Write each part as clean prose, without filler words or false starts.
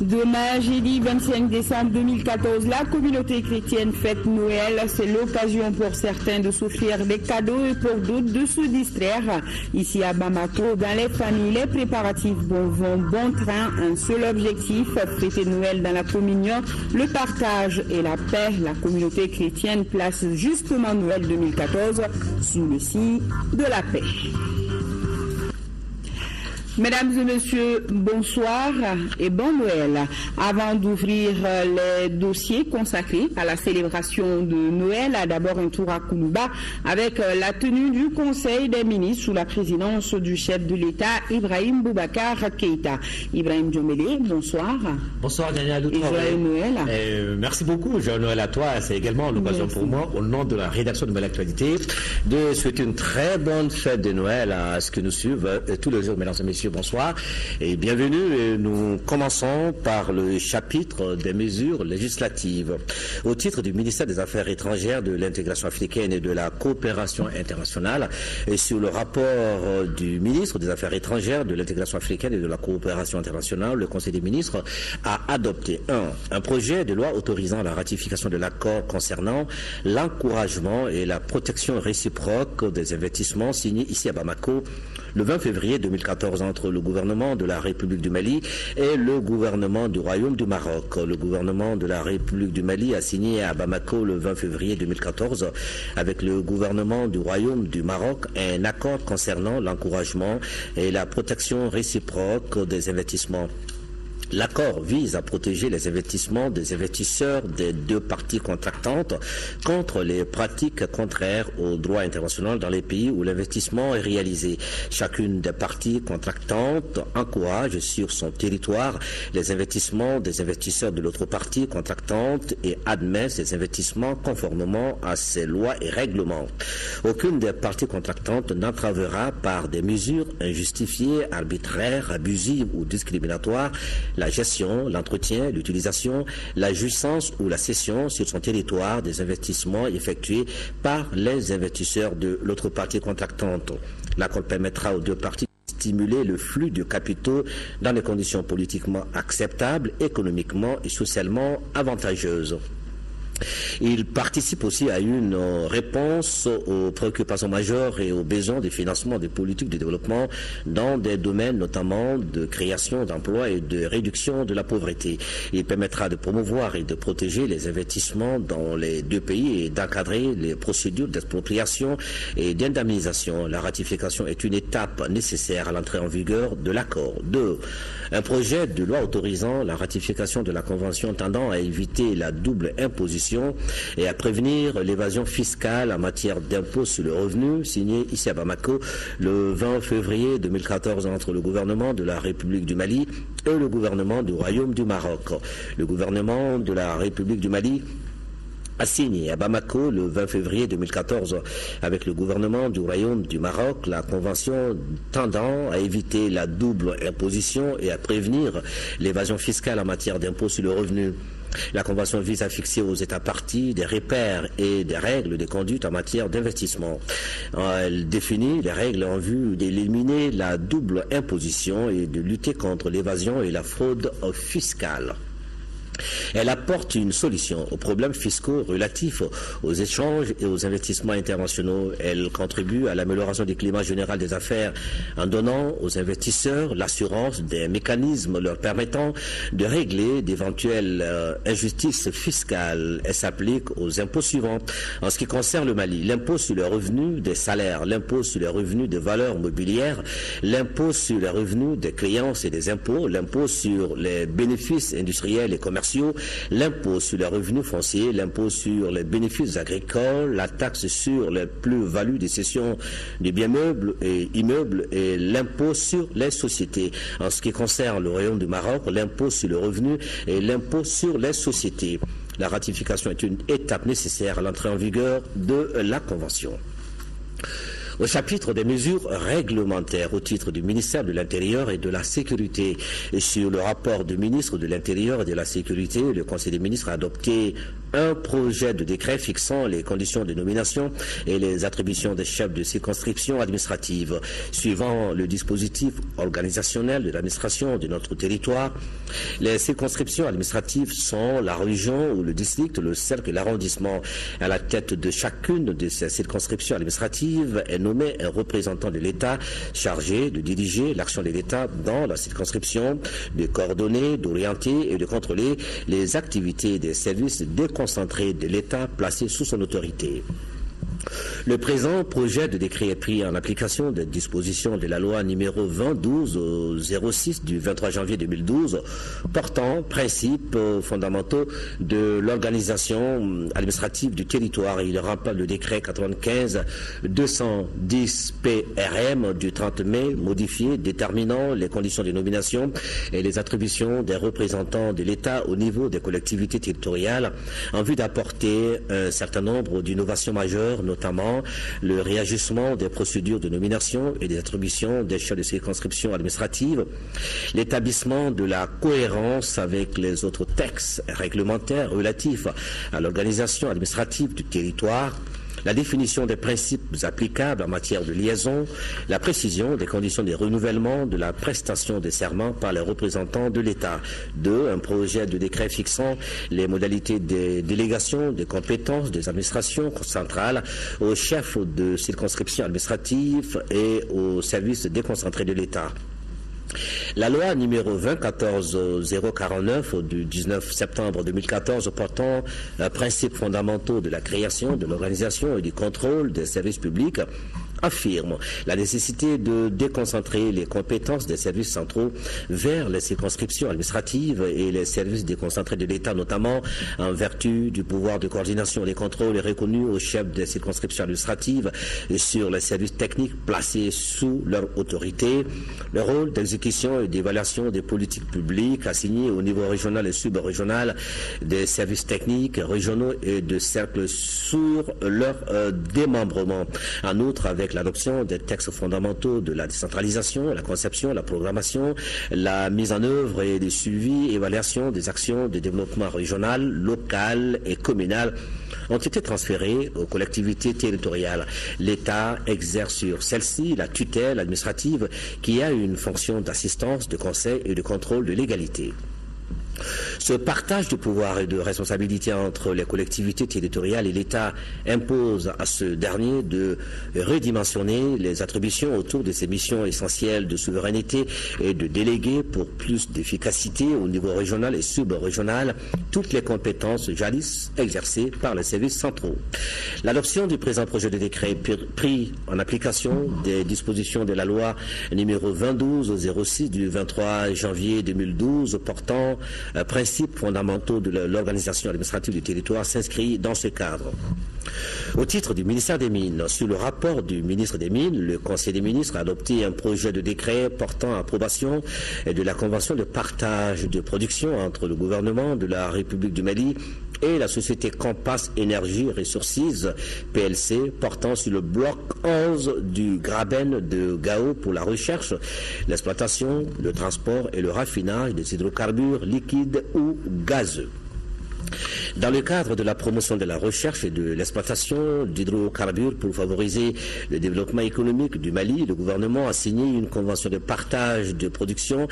Demain, jeudi 25 décembre 2014, la communauté chrétienne fête Noël. C'est l'occasion pour certains de s'offrir des cadeaux et pour d'autres de se distraire. Ici à Bamako, dans les familles, les préparatifs vont bon train. Un seul objectif, fêter Noël dans la communion, le partage et la paix. La communauté chrétienne place justement Noël 2014 sous le signe de la paix. Mesdames et messieurs, bonsoir et bon Noël. Avant d'ouvrir les dossiers consacrés à la célébration de Noël, d'abord un tour à Koulouba avec la tenue du Conseil des ministres sous la présidence du chef de l'État, Ibrahim Boubacar Keïta. Ibrahim Djomélé, bonsoir. Bonsoir Daniel. Et joyeux Noël. Merci beaucoup, joyeux Noël à toi. C'est également l'occasion pour moi, au nom de la rédaction de Nouvelle Actualité, de souhaiter une très bonne fête de Noël à ce que nous suivent tous les jours, mesdames et messieurs. Bonsoir et bienvenue. Et nous commençons par le chapitre des mesures législatives. Au titre du ministère des Affaires étrangères, de l'intégration africaine et de la coopération internationale, et sur le rapport du ministre des Affaires étrangères, de l'intégration africaine et de la coopération internationale, le Conseil des ministres a adopté un projet de loi autorisant la ratification de l'accord concernant l'encouragement et la protection réciproque des investissements signé ici à Bamako le 20 février 2014 entre le gouvernement de la République du Mali et le gouvernement du Royaume du Maroc. Le gouvernement de la République du Mali a signé à Bamako le 20 février 2014 avec le gouvernement du Royaume du Maroc un accord concernant l'encouragement et la protection réciproque des investissements. L'accord vise à protéger les investissements des investisseurs des deux parties contractantes contre les pratiques contraires au droit international dans les pays où l'investissement est réalisé. Chacune des parties contractantes encourage sur son territoire les investissements des investisseurs de l'autre partie contractante et admet ces investissements conformément à ses lois et règlements. Aucune des parties contractantes n'entravera par des mesures injustifiées, arbitraires, abusives ou discriminatoires la gestion, l'entretien, l'utilisation, la jouissance ou la cession sur son territoire des investissements effectués par les investisseurs de l'autre partie contractante. L'accord permettra aux deux parties de stimuler le flux de capitaux dans des conditions politiquement acceptables, économiquement et socialement avantageuses. Il participe aussi à une réponse aux préoccupations majeures et aux besoins de financement des politiques de développement dans des domaines notamment de création d'emplois et de réduction de la pauvreté. Il permettra de promouvoir et de protéger les investissements dans les deux pays et d'encadrer les procédures d'expropriation et d'indemnisation. La ratification est une étape nécessaire à l'entrée en vigueur de l'accord. 2. Un projet de loi autorisant la ratification de la convention tendant à éviter la double imposition et à prévenir l'évasion fiscale en matière d'impôt sur le revenu, signé ici à Bamako le 20 février 2014 entre le gouvernement de la République du Mali et le gouvernement du Royaume du Maroc. Le gouvernement de la République du Mali a signé à Bamako le 20 février 2014 avec le gouvernement du Royaume du Maroc la convention tendant à éviter la double imposition et à prévenir l'évasion fiscale en matière d'impôt sur le revenu. La convention vise à fixer aux États parties des repères et des règles de conduite en matière d'investissement. Elle définit les règles en vue d'éliminer la double imposition et de lutter contre l'évasion et la fraude fiscale. Elle apporte une solution aux problèmes fiscaux relatifs aux échanges et aux investissements internationaux. Elle contribue à l'amélioration du climat général des affaires en donnant aux investisseurs l'assurance des mécanismes leur permettant de régler d'éventuelles injustices fiscales. Elle s'applique aux impôts suivants. En ce qui concerne le Mali, l'impôt sur le revenu des salaires, l'impôt sur le revenu des valeurs mobilières, l'impôt sur le revenu des créances et des impôts, l'impôt sur les bénéfices industriels et commerciaux, l'impôt sur les revenus fonciers, l'impôt sur les bénéfices agricoles, la taxe sur les plus-values des cessions de biens meubles et immeubles et l'impôt sur les sociétés. En ce qui concerne le Royaume du Maroc, l'impôt sur le revenu et l'impôt sur les sociétés. La ratification est une étape nécessaire à l'entrée en vigueur de la Convention. Au chapitre des mesures réglementaires au titre du ministère de l'Intérieur et de la Sécurité et sur le rapport du ministre de l'Intérieur et de la Sécurité, le Conseil des ministres a adopté un projet de décret fixant les conditions de nomination et les attributions des chefs de circonscription administrative. Suivant le dispositif organisationnel de l'administration de notre territoire, les circonscriptions administratives sont la région ou le district, le cercle et l'arrondissement. À la tête de chacune de ces circonscriptions administratives est nommé un représentant de l'État chargé de diriger l'action de l'État dans la circonscription, de coordonner, d'orienter et de contrôler les activités des services déconcentrés de l'État placés sous son autorité. Le présent projet de décret est pris en application des dispositions de la loi numéro 2012-06 du 23 janvier 2012 portant principes fondamentaux de l'organisation administrative du territoire. Il remplace le décret 95-210 PRM du 30 mai modifié déterminant les conditions de nomination et les attributions des représentants de l'État au niveau des collectivités territoriales en vue d'apporter un certain nombre d'innovations majeures, notamment le réajustement des procédures de nomination et des attributions des chefs de circonscription administrative, l'établissement de la cohérence avec les autres textes réglementaires relatifs à l'organisation administrative du territoire, la définition des principes applicables en matière de liaison, la précision des conditions de renouvellement de la prestation des serments par les représentants de l'État. 2. Un projet de décret fixant les modalités des délégations des compétences des administrations centrales aux chefs de circonscription administrative et aux services déconcentrés de l'État. La loi numéro 2014-049 du 19 septembre 2014 portant principes fondamentaux de la création, de l'organisation et du contrôle des services publics affirme la nécessité de déconcentrer les compétences des services centraux vers les circonscriptions administratives et les services déconcentrés de l'État, notamment en vertu du pouvoir de coordination des contrôles reconnu aux chefs des circonscriptions administratives et sur les services techniques placés sous leur autorité, le rôle d'exécution et d'évaluation des politiques publiques assignées au niveau régional et subrégional des services techniques régionaux et de cercles sur leur démembrement. En outre, avec l'adoption des textes fondamentaux de la décentralisation, la conception, la programmation, la mise en œuvre et le suivi, évaluation des actions de développement régional, local et communal ont été transférés aux collectivités territoriales. L'État exerce sur celles-ci la tutelle administrative qui a une fonction d'assistance, de conseil et de contrôle de légalité. Ce partage de pouvoir et de responsabilité entre les collectivités territoriales et l'État impose à ce dernier de redimensionner les attributions autour de ses missions essentielles de souveraineté et de déléguer pour plus d'efficacité au niveau régional et subrégional toutes les compétences jadis exercées par les services centraux. L'adoption du présent projet de décret pris en application des dispositions de la loi numéro 2012-06 du 23 janvier 2012 portant principes fondamentaux de l'organisation administrative du territoire s'inscrit dans ce cadre. Au titre du ministère des Mines, sur le rapport du ministre des Mines, le Conseil des ministres a adopté un projet de décret portant approbation de la convention de partage de production entre le gouvernement de la République du Mali et la société Compass Energy Resources PLC portant sur le bloc 11 du Graben de Gao pour la recherche, l'exploitation, le transport et le raffinage des hydrocarbures liquides ou gazeux. Dans le cadre de la promotion de la recherche et de l'exploitation d'hydrocarbures pour favoriser le développement économique du Mali, le gouvernement a signé une convention de partage de production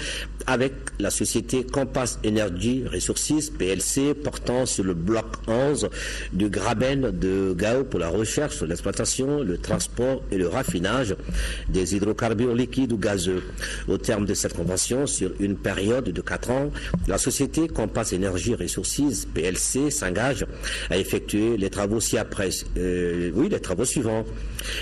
avec la société Compass Energy Resources PLC portant sur le bloc 11 du Graben de Gao pour la recherche, l'exploitation, le transport et le raffinage des hydrocarbures liquides ou gazeux. Au terme de cette convention, sur une période de 4 ans, la société Compass Energy Resources PLC s'engage à effectuer les travaux les travaux suivants.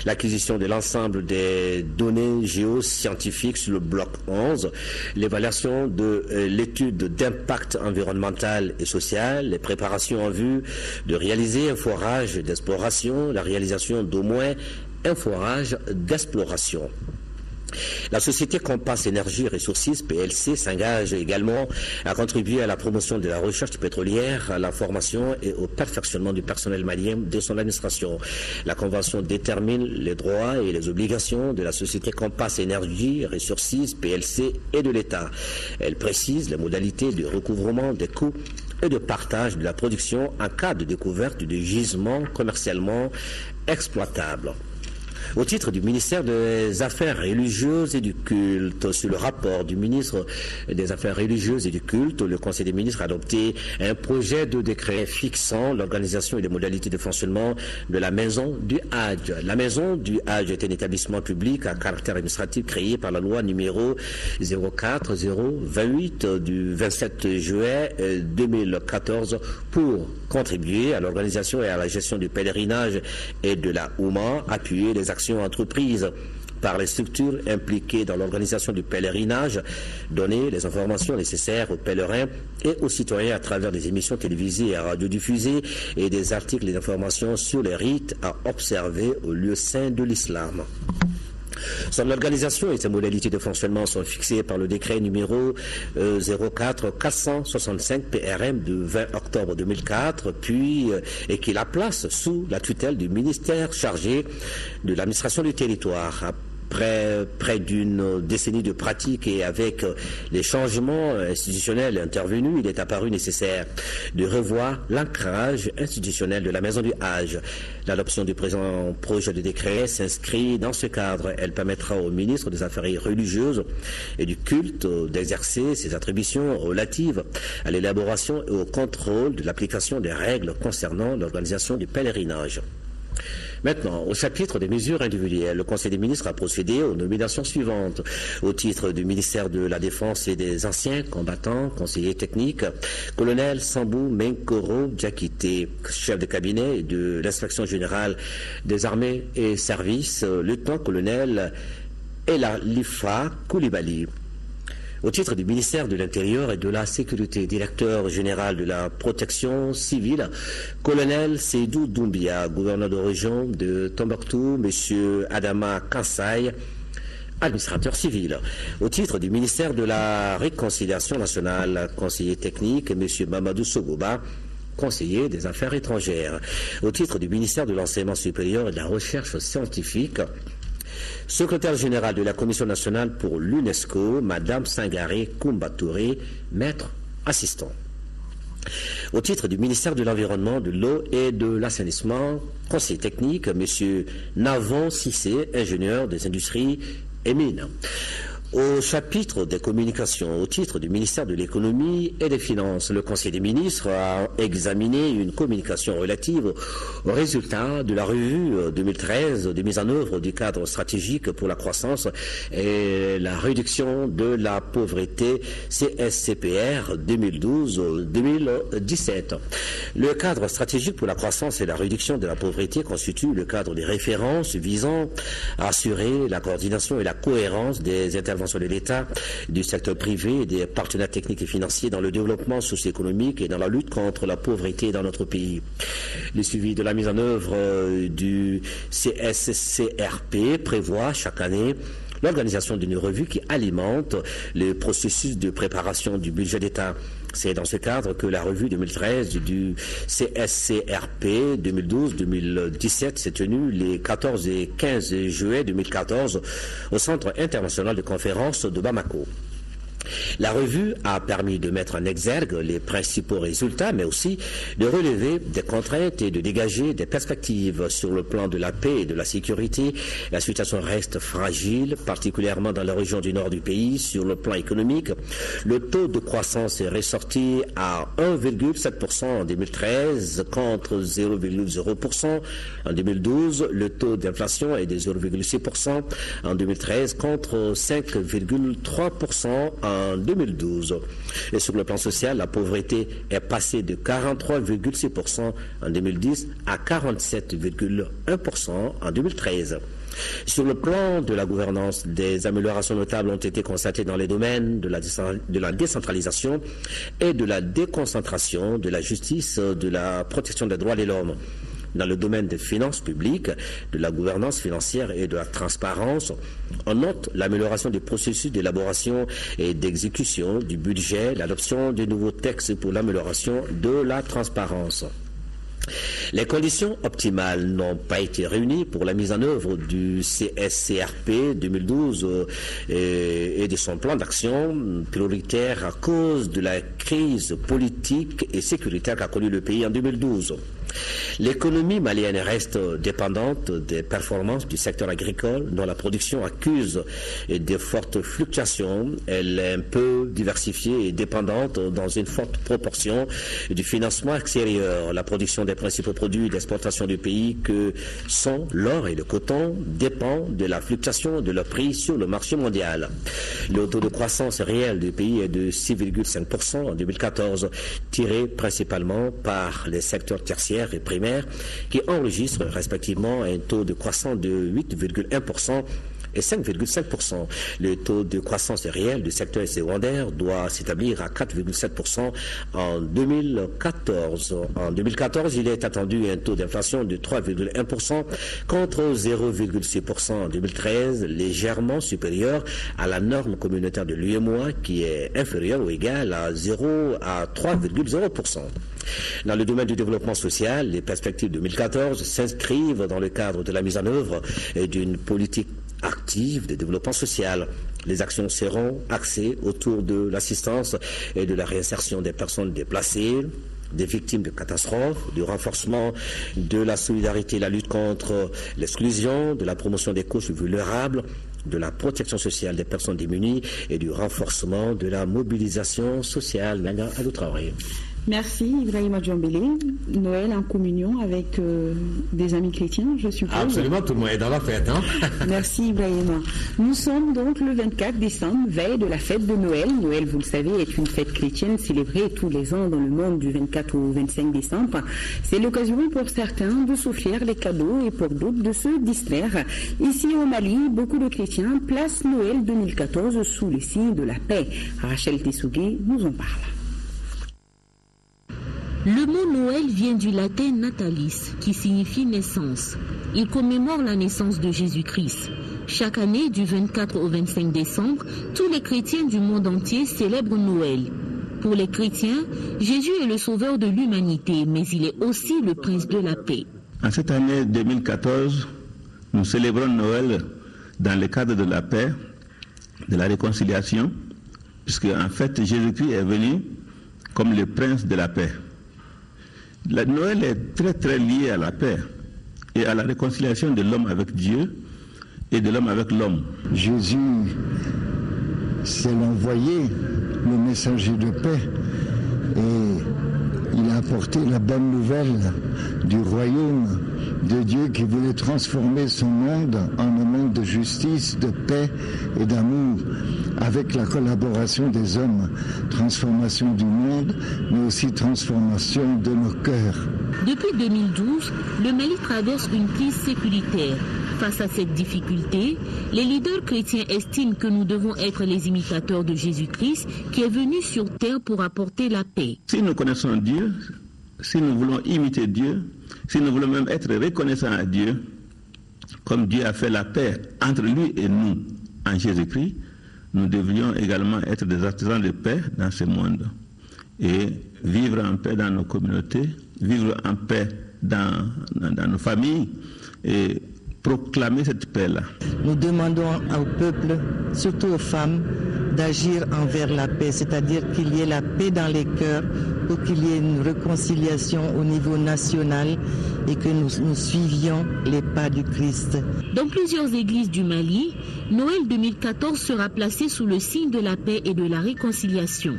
L'acquisition de l'ensemble des données géoscientifiques sur le bloc 11, l'évaluation de l'étude d'impact environnemental et social, les préparations en vue de réaliser un forage d'exploration, la réalisation d'au moins un forage d'exploration. La société Compass Energy Resources PLC s'engage également à contribuer à la promotion de la recherche pétrolière, à la formation et au perfectionnement du personnel malien de son administration. La convention détermine les droits et les obligations de la société Compass Energy Resources PLC et de l'État. Elle précise les modalités de recouvrement des coûts et de partage de la production en cas de découverte de gisements commercialement exploitables. Au titre du ministère des Affaires religieuses et du culte, sur le rapport du ministre des Affaires religieuses et du culte, le Conseil des ministres a adopté un projet de décret fixant l'organisation et les modalités de fonctionnement de la Maison du Hadj. La Maison du Hadj est un établissement public à caractère administratif créé par la loi numéro 04028 du 27 juillet 2014 pour contribuer à l'organisation et à la gestion du pèlerinage et de la Oumma, appuyer les actions entreprises par les structures impliquées dans l'organisation du pèlerinage, donner les informations nécessaires aux pèlerins et aux citoyens à travers des émissions télévisées et radiodiffusées et des articles et informations sur les rites à observer au lieu saint de l'islam. Son organisation et ses modalités de fonctionnement sont fixées par le décret numéro 04-465 PRM du 20 octobre 2004, et qui la place sous la tutelle du ministère chargé de l'administration du territoire. Près d'une décennie de pratique et avec les changements institutionnels intervenus, il est apparu nécessaire de revoir l'ancrage institutionnel de la Maison du Hadj. L'adoption du présent projet de décret s'inscrit dans ce cadre. Elle permettra au ministre des Affaires religieuses et du culte d'exercer ses attributions relatives à l'élaboration et au contrôle de l'application des règles concernant l'organisation du pèlerinage. Maintenant, au chapitre des mesures individuelles, le Conseil des ministres a procédé aux nominations suivantes. Au titre du ministère de la Défense et des anciens combattants, conseiller technique, colonel Sambou Menkoro Diakité, chef de cabinet de l'inspection générale des armées et services, lieutenant-colonel Ela Lifa Koulibaly. Au titre du ministère de l'Intérieur et de la Sécurité, directeur général de la protection civile, colonel Seydou Doumbia, gouverneur de région de Tombouctou, monsieur Adama Kansai, administrateur civil. Au titre du ministère de la Réconciliation nationale, conseiller technique, monsieur Mamadou Sogoba, conseiller des affaires étrangères. Au titre du ministère de l'Enseignement supérieur et de la Recherche scientifique, secrétaire général de la Commission nationale pour l'UNESCO, Madame Sangaré Koumba-Touré, maître assistant. Au titre du ministère de l'Environnement, de l'Eau et de l'Assainissement, conseiller technique, Monsieur Navon Cissé, ingénieur des industries et mines. Au chapitre des communications, au titre du ministère de l'Économie et des Finances, le Conseil des ministres a examiné une communication relative aux résultats de la revue 2013 de mise en œuvre du cadre stratégique pour la croissance et la réduction de la pauvreté CSCPR 2012-2017. Le cadre stratégique pour la croissance et la réduction de la pauvreté constitue le cadre des références visant à assurer la coordination et la cohérence des interventions de l'État, du secteur privé et des partenaires techniques et financiers dans le développement socio-économique et dans la lutte contre la pauvreté dans notre pays. Le suivi de la mise en œuvre du CSCRP prévoit chaque année l'organisation d'une revue qui alimente le processus de préparation du budget d'État. C'est dans ce cadre que la revue 2013 du CSCRP 2012-2017 s'est tenue les 14 et 15 juillet 2014 au Centre international de conférences de Bamako. La revue a permis de mettre en exergue les principaux résultats, mais aussi de relever des contraintes et de dégager des perspectives. Sur le plan de la paix et de la sécurité, la situation reste fragile, particulièrement dans la région du nord du pays. Sur le plan économique, le taux de croissance est ressorti à 1,7% en 2013 contre 0,0% en 2012. Le taux d'inflation est de 0,6% en 2013 contre 5,3% en 2012. Et sur le plan social, la pauvreté est passée de 43,6% en 2010 à 47,1% en 2013. Sur le plan de la gouvernance, des améliorations notables ont été constatées dans les domaines de la décentralisation et de la déconcentration, de la justice, de la protection des droits de l'homme. Dans le domaine des finances publiques, de la gouvernance financière et de la transparence, on note l'amélioration des processus d'élaboration et d'exécution du budget, l'adoption de nouveaux textes pour l'amélioration de la transparence. Les conditions optimales n'ont pas été réunies pour la mise en œuvre du CSCRP 2012 et de son plan d'action prioritaire à cause de la crise politique et sécuritaire qu'a connue le pays en 2012. L'économie malienne reste dépendante des performances du secteur agricole dont la production accuse de fortes fluctuations. Elle est un peu diversifiée et dépendante dans une forte proportion du financement extérieur. La production des principaux produits d'exportation du pays que sont l'or et le coton dépend de la fluctuation de leur prix sur le marché mondial. Le taux de croissance réel du pays est de 6,5% en 2014, tiré principalement par les secteurs tertiaires et primaires qui enregistrent respectivement un taux de croissance de 8,1% et 5,5%. Le taux de croissance réel du secteur secondaire doit s'établir à 4,7% en 2014. En 2014, il est attendu un taux d'inflation de 3,1% contre 0,6% en 2013, légèrement supérieur à la norme communautaire de l'UEMOA qui est inférieure ou égale à 3,0%. Dans le domaine du développement social, les perspectives 2014 s'inscrivent dans le cadre de la mise en œuvre d'une politique active de développement social. Les actions seront axées autour de l'assistance et de la réinsertion des personnes déplacées, des victimes de catastrophes, du renforcement de la solidarité, la lutte contre l'exclusion, de la promotion des couches vulnérables, de la protection sociale des personnes démunies et du renforcement de la mobilisation sociale. Maintenant, à notre travail. Merci Ibrahima Djambélé. Noël en communion avec des amis chrétiens, je suppose. Absolument, tout le monde est dans la fête. Hein? Merci Ibrahima. Nous sommes donc le 24 décembre, veille de la fête de Noël. Noël, vous le savez, est une fête chrétienne célébrée tous les ans dans le monde du 24 au 25 décembre. C'est l'occasion pour certains de s'offrir les cadeaux et pour d'autres de se distraire. Ici au Mali, beaucoup de chrétiens placent Noël 2014 sous le signe de la paix. Rachel Tessougué nous en parle. Le mot Noël vient du latin natalis, qui signifie naissance. Il commémore la naissance de Jésus-Christ. Chaque année, du 24 au 25 décembre, tous les chrétiens du monde entier célèbrent Noël. Pour les chrétiens, Jésus est le sauveur de l'humanité, mais il est aussi le prince de la paix. En cette année 2014, nous célébrons Noël dans le cadre de la paix, de la réconciliation, puisque en fait Jésus-Christ est venu comme le prince de la paix. Noël est très très lié à la paix et à la réconciliation de l'homme avec Dieu et de l'homme avec l'homme. Jésus, c'est l'envoyé, le messager de paix, et il a apporté la bonne nouvelle du royaume de Dieu qui voulait transformer son monde en un monde de justice, de paix et d'amour, avec la collaboration des hommes, transformation du monde, mais aussi transformation de nos cœurs. Depuis 2012, le Mali traverse une crise sécuritaire. Face à cette difficulté, les leaders chrétiens estiment que nous devons être les imitateurs de Jésus-Christ qui est venu sur terre pour apporter la paix. Si nous connaissons Dieu, si nous voulons imiter Dieu, si nous voulons même être reconnaissants à Dieu, comme Dieu a fait la paix entre lui et nous en Jésus-Christ, nous devrions également être des artisans de paix dans ce monde et vivre en paix dans nos communautés, vivre en paix dans nos familles et proclamer cette paix-là. Nous demandons au peuple, surtout aux femmes, d'agir envers la paix, c'est-à-dire qu'il y ait la paix dans les cœurs pour qu'il y ait une réconciliation au niveau national et que nous suivions les pas du Christ. Dans plusieurs églises du Mali, Noël 2014 sera placé sous le signe de la paix et de la réconciliation.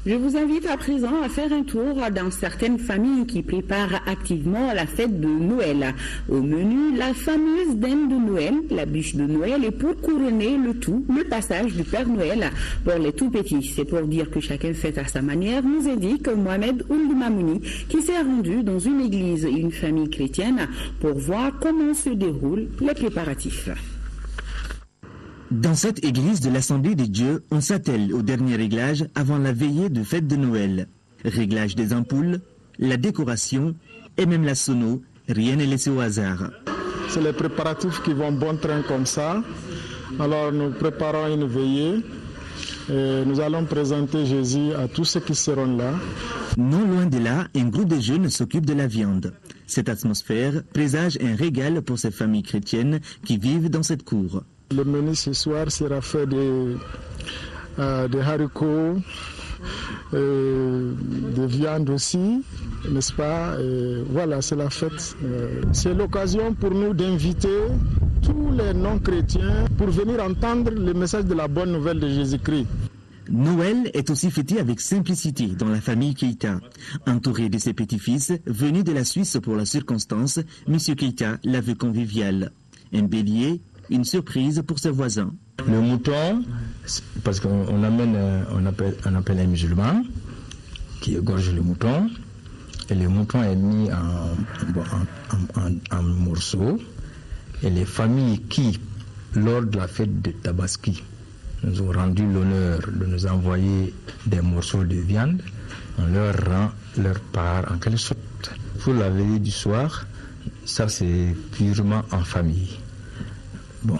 Je vous invite à présent à faire un tour dans certaines familles qui préparent activement la fête de Noël. Au menu, la fameuse dinde de Noël, la bûche de Noël et pour couronner le tout, le passage du Père Noël pour les tout petits. C'est pour dire que chacun fait à sa manière, nous indique Mohamed Ould Mamouni qui s'est rendu dans une église et une famille chrétienne pour voir comment se déroulent les préparatifs. Dans cette église de l'Assemblée de Dieu, on s'attelle au dernier réglage avant la veillée de fête de Noël. Réglage des ampoules, la décoration et même la sono, rien n'est laissé au hasard. C'est les préparatifs qui vont bon train comme ça. Alors nous préparons une veillée. Et nous allons présenter Jésus à tous ceux qui seront là. Non loin de là, un groupe de jeunes s'occupe de la viande. Cette atmosphère présage un régal pour ces familles chrétiennes qui vivent dans cette cour. Le menu ce soir sera fait des haricots, de viande aussi, n'est-ce pas? Et voilà, c'est la fête. C'est l'occasion pour nous d'inviter tous les non-chrétiens pour venir entendre le message de la bonne nouvelle de Jésus-Christ. Noël est aussi fêté avec simplicité dans la famille Keïta. Entouré de ses petits-fils, venus de la Suisse pour la circonstance, M. Keïta la veut conviviale. Un bélier, une surprise pour ses voisins. Le mouton, parce qu'on appelle un musulman qui égorge le mouton, et le mouton est mis en morceaux, et les familles qui, lors de la fête de Tabaski, nous ont rendu l'honneur de nous envoyer des morceaux de viande, on leur rend leur part en quelque sorte. Pour la veillée du soir, ça c'est purement en famille. Bon,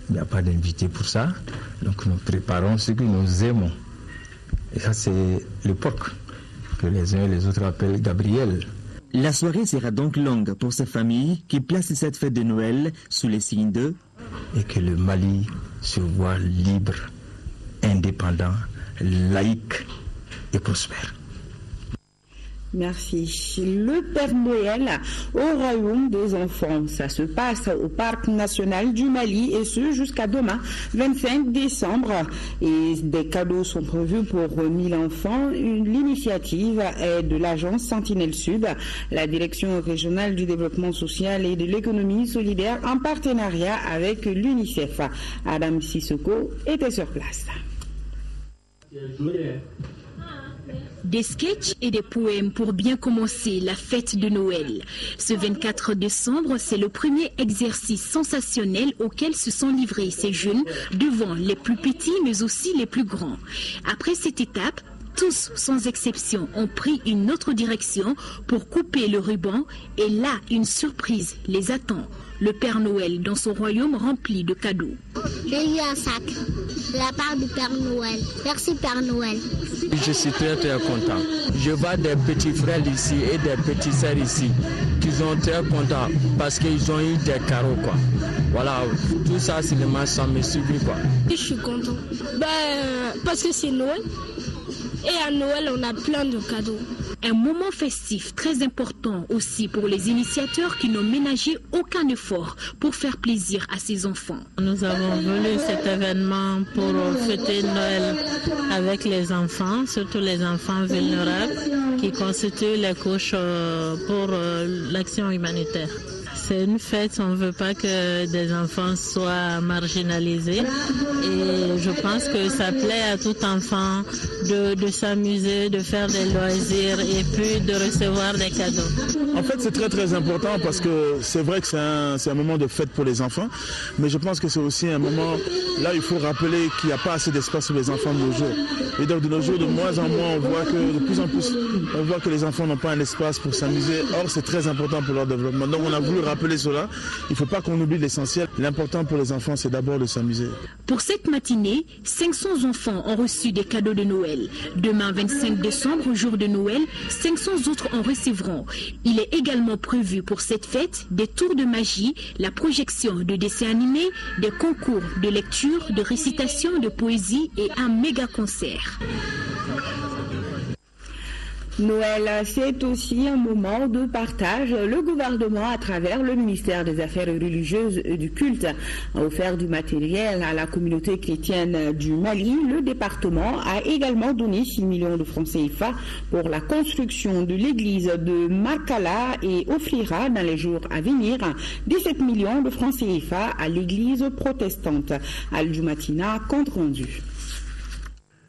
il n'y a pas d'invité pour ça, donc nous préparons ce que nous aimons. Et ça c'est le porc, que les uns et les autres appellent Gabriel. La soirée sera donc longue pour ces familles qui placent cette fête de Noël sous les signes de... Et que le Mali se voit libre, indépendant, laïque et prospère. Merci. Le Père Noël au royaume des enfants. Ça se passe au Parc national du Mali et ce jusqu'à demain, 25 décembre. Et des cadeaux sont prévus pour 1000 enfants. L'initiative est de l'agence Sentinelle Sud, la direction régionale du développement social et de l'économie solidaire en partenariat avec l'UNICEF. Adam Sissoko était sur place. Des sketchs et des poèmes pour bien commencer la fête de Noël. Ce 24 décembre, c'est le premier exercice sensationnel auquel se sont livrés ces jeunes devant les plus petits mais aussi les plus grands. Après cette étape, tous, sans exception, ont pris une autre direction pour couper le ruban et là, une surprise les attend. Le Père Noël dans son royaume rempli de cadeaux. J'ai eu un sac de la part du Père Noël. Merci Père Noël. Je suis très content. Je vois des petits frères ici et des petites sœurs ici qui sont très contents parce qu'ils ont eu des cadeaux quoi. Voilà, tout ça c'est le match, ça me suffit quoi. Je suis content. Parce que c'est Noël. Et à Noël, on a plein de cadeaux. Un moment festif très important aussi pour les initiateurs qui n'ont ménagé aucun effort pour faire plaisir à ces enfants. Nous avons voulu cet événement pour fêter Noël avec les enfants, surtout les enfants vulnérables qui constituent les couches pour l'action humanitaire. C'est une fête, on ne veut pas que des enfants soient marginalisés et je pense que ça plaît à tout enfant de s'amuser, de faire des loisirs et puis de recevoir des cadeaux. En fait, c'est très important parce que c'est vrai que c'est un moment de fête pour les enfants, mais je pense que c'est aussi un moment, là il faut rappeler qu'il n'y a pas assez d'espace pour les enfants de nos jours. Et donc de nos jours, de moins en moins, on voit que de plus en plus, on voit que les enfants n'ont pas un espace pour s'amuser. Or, c'est très important pour leur développement. Donc on a voulu rappeler cela. Il ne faut pas qu'on oublie l'essentiel. L'important pour les enfants, c'est d'abord de s'amuser. Pour cette matinée, 500 enfants ont reçu des cadeaux de Noël. Demain, 25 décembre, jour de Noël, 500 autres en recevront. Il est également prévu pour cette fête des tours de magie, la projection de dessins animés, des concours de lecture, de récitation, de poésie et un méga concert. Noël, c'est aussi un moment de partage. Le gouvernement, à travers le ministère des Affaires religieuses et du culte, a offert du matériel à la communauté chrétienne du Mali. Le département a également donné 6 millions de francs CFA pour la construction de l'église de Markala et offrira dans les jours à venir 17 millions de francs CFA à l'église protestante. Al-Jumatina, compte rendu.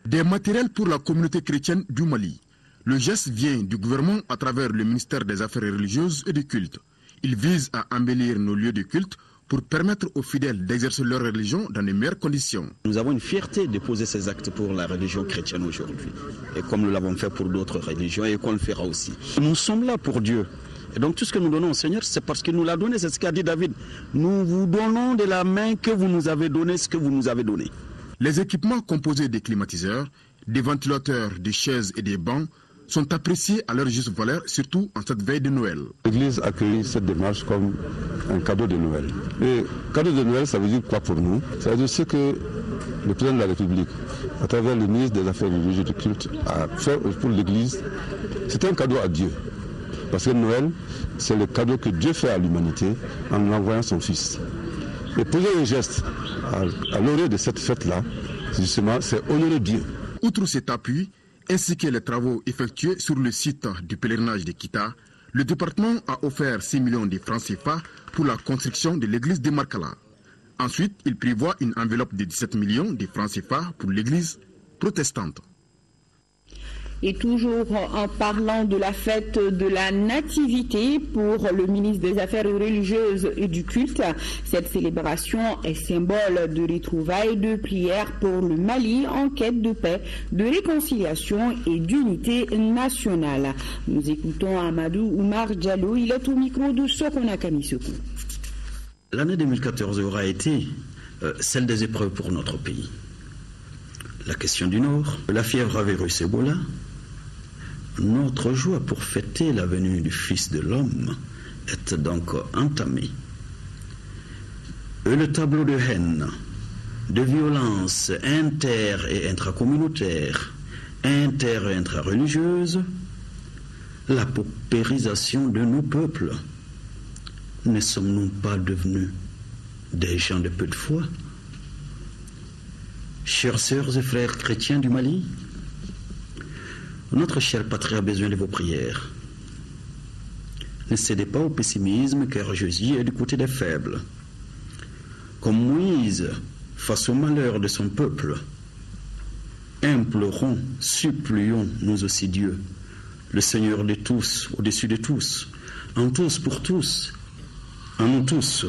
Des matériels pour la communauté chrétienne du Mali. Le geste vient du gouvernement à travers le ministère des Affaires religieuses et du culte. Il vise à embellir nos lieux de culte pour permettre aux fidèles d'exercer leur religion dans les meilleures conditions. Nous avons une fierté de poser ces actes pour la religion chrétienne aujourd'hui. Et comme nous l'avons fait pour d'autres religions et qu'on le fera aussi. Nous sommes là pour Dieu. Et donc tout ce que nous donnons au Seigneur, c'est parce qu'il nous l'a donné, c'est ce qu'a dit David. Nous vous donnons de la main que vous nous avez donné ce que vous nous avez donné. Les équipements composés des climatiseurs, des ventilateurs, des chaises et des bancs sont appréciés à leur juste valeur, surtout en cette veille de Noël. L'Église accueille cette démarche comme un cadeau de Noël. Et cadeau de Noël, ça veut dire quoi pour nous? Ça veut dire ce que le président de la République, à travers le ministre des Affaires religieuses et du culte, a fait pour l'Église. C'est un cadeau à Dieu. Parce que Noël, c'est le cadeau que Dieu fait à l'humanité en envoyant son Fils. Et poser un geste à l'orée de cette fête-là, justement, c'est honorer Dieu. Outre cet appui, ainsi que les travaux effectués sur le site du pèlerinage de Kita, le département a offert 6 millions de francs CFA pour la construction de l'église de Markala. Ensuite, il prévoit une enveloppe de 17 millions de francs CFA pour l'église protestante. Et toujours en parlant de la fête de la Nativité pour le ministre des Affaires religieuses et du culte, cette célébration est symbole de retrouvailles, de prières pour le Mali en quête de paix, de réconciliation et d'unité nationale. Nous écoutons Amadou Oumar Diallo, il est au micro de Sokona Kamisekou. L'année 2014 aura été celle des épreuves pour notre pays. La question du Nord, la fièvre à virus Ebola, notre joie pour fêter la venue du Fils de l'homme est donc entamée. Et le tableau de haine, de violence inter- et intracommunautaire, inter- et intra-religieuse, la paupérisation de nos peuples, ne sommes-nous pas devenus des gens de peu de foi? Chères sœurs et frères chrétiens du Mali, notre chère patrie a besoin de vos prières. Ne cédez pas au pessimisme, car Jésus est du côté des faibles. Comme Moïse, face au malheur de son peuple, implorons, supplions nous aussi Dieu, le Seigneur de tous, au-dessus de tous, en tous pour tous, en nous tous,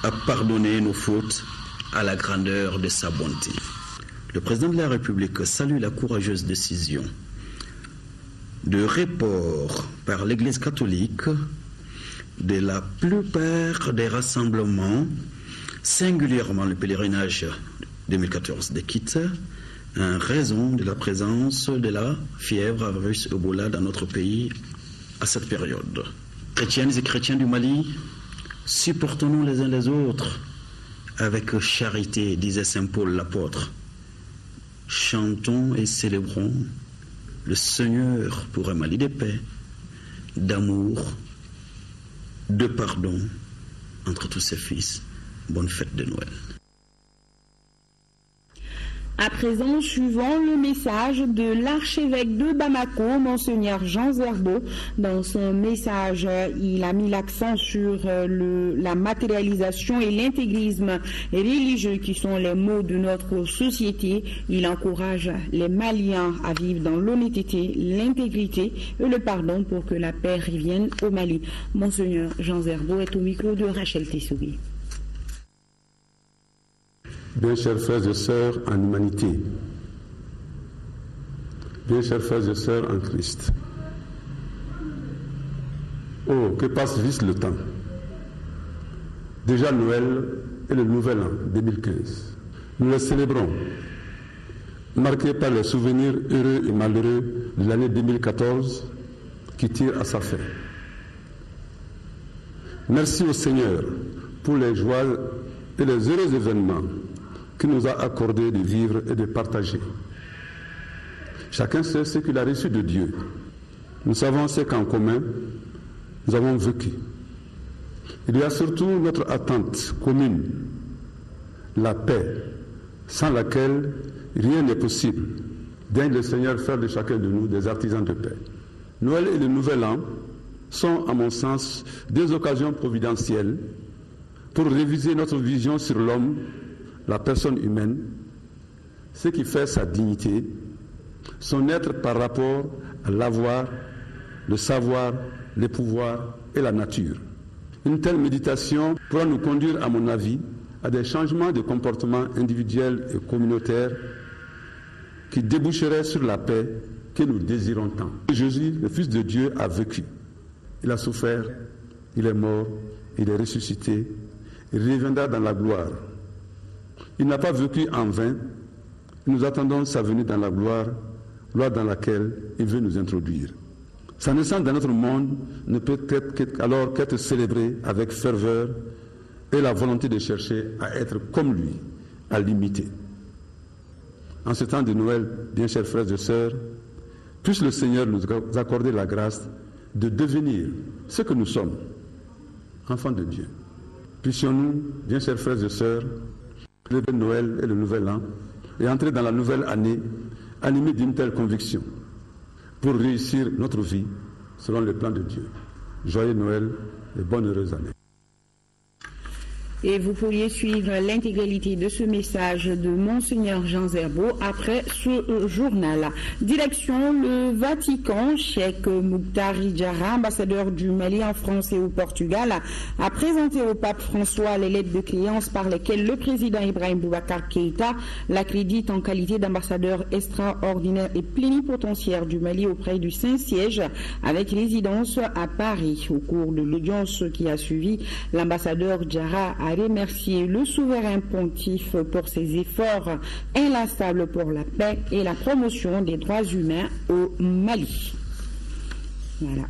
à pardonner nos fautes à la grandeur de sa bonté. Le président de la République salue la courageuse décision de report par l'Église catholique de la plupart des rassemblements, singulièrement le pèlerinage 2014 de Kita, en raison de la présence de la fièvre à virus Ebola dans notre pays à cette période. Chrétiennes et chrétiens du Mali, supportons-nous les uns les autres avec charité, disait saint Paul l'apôtre. Chantons et célébrons le Seigneur pour un Mali de paix, d'amour, de pardon entre tous ses fils. Bonne fête de Noël. À présent, suivons le message de l'archevêque de Bamako, Monseigneur Jean Zerbo. Dans son message, il a mis l'accent sur la matérialisation et l'intégrisme religieux qui sont les maux de notre société. Il encourage les Maliens à vivre dans l'honnêteté, l'intégrité et le pardon pour que la paix revienne au Mali. Monseigneur Jean Zerbo est au micro de Rachel Tessoubi. Bien chers frères et sœurs en humanité, bien chers frères et sœurs en Christ, oh, que passe vite le temps. Déjà Noël et le Nouvel An 2015. Nous le célébrons, marqués par les souvenirs heureux et malheureux de l'année 2014 qui tire à sa fin. Merci au Seigneur pour les joies et les heureux événements qui nous a accordé de vivre et de partager. Chacun sait ce qu'il a reçu de Dieu. Nous savons ce qu'en commun nous avons vécu. Il y a surtout notre attente commune, la paix, sans laquelle rien n'est possible. Daigne le Seigneur faire de chacun de nous des artisans de paix. Noël et le Nouvel An sont, à mon sens, deux occasions providentielles pour réviser notre vision sur l'homme, la personne humaine, ce qui fait sa dignité, son être par rapport à l'avoir, le savoir, les pouvoirs et la nature. Une telle méditation pourra nous conduire, à mon avis, à des changements de comportement individuels et communautaires qui déboucheraient sur la paix que nous désirons tant. Jésus, le Fils de Dieu, a vécu. Il a souffert, il est mort, il est ressuscité, il reviendra dans la gloire. Il n'a pas vécu en vain. Nous attendons sa venue dans la gloire loi dans laquelle il veut nous introduire. Sa naissance dans notre monde ne peut alors qu'être célébrée avec ferveur et la volonté de chercher à être comme lui, à l'imiter. En ce temps de Noël, bien chers frères et sœurs, puisse le Seigneur nous accorder la grâce de devenir ce que nous sommes, enfants de Dieu. Puissions-nous, bien chers frères et sœurs, célébrer Noël et le Nouvel An et entrer dans la nouvelle année animés d'une telle conviction pour réussir notre vie selon le plan de Dieu. Joyeux Noël et bonne heureuse année. Et vous pourriez suivre l'intégralité de ce message de Monseigneur Jean Zerbo après ce journal. Direction le Vatican, Cheikh Mouktari Diarra, ambassadeur du Mali en France et au Portugal, a présenté au pape François les lettres de créance par lesquelles le président Ibrahim Boubacar Keïta l'accrédite en qualité d'ambassadeur extraordinaire et plénipotentiaire du Mali auprès du Saint-Siège avec résidence à Paris. Au cours de l'audience qui a suivi, l'ambassadeur Diarra a remercié le souverain pontife pour ses efforts inlassables pour la paix et la promotion des droits humains au Mali. Voilà.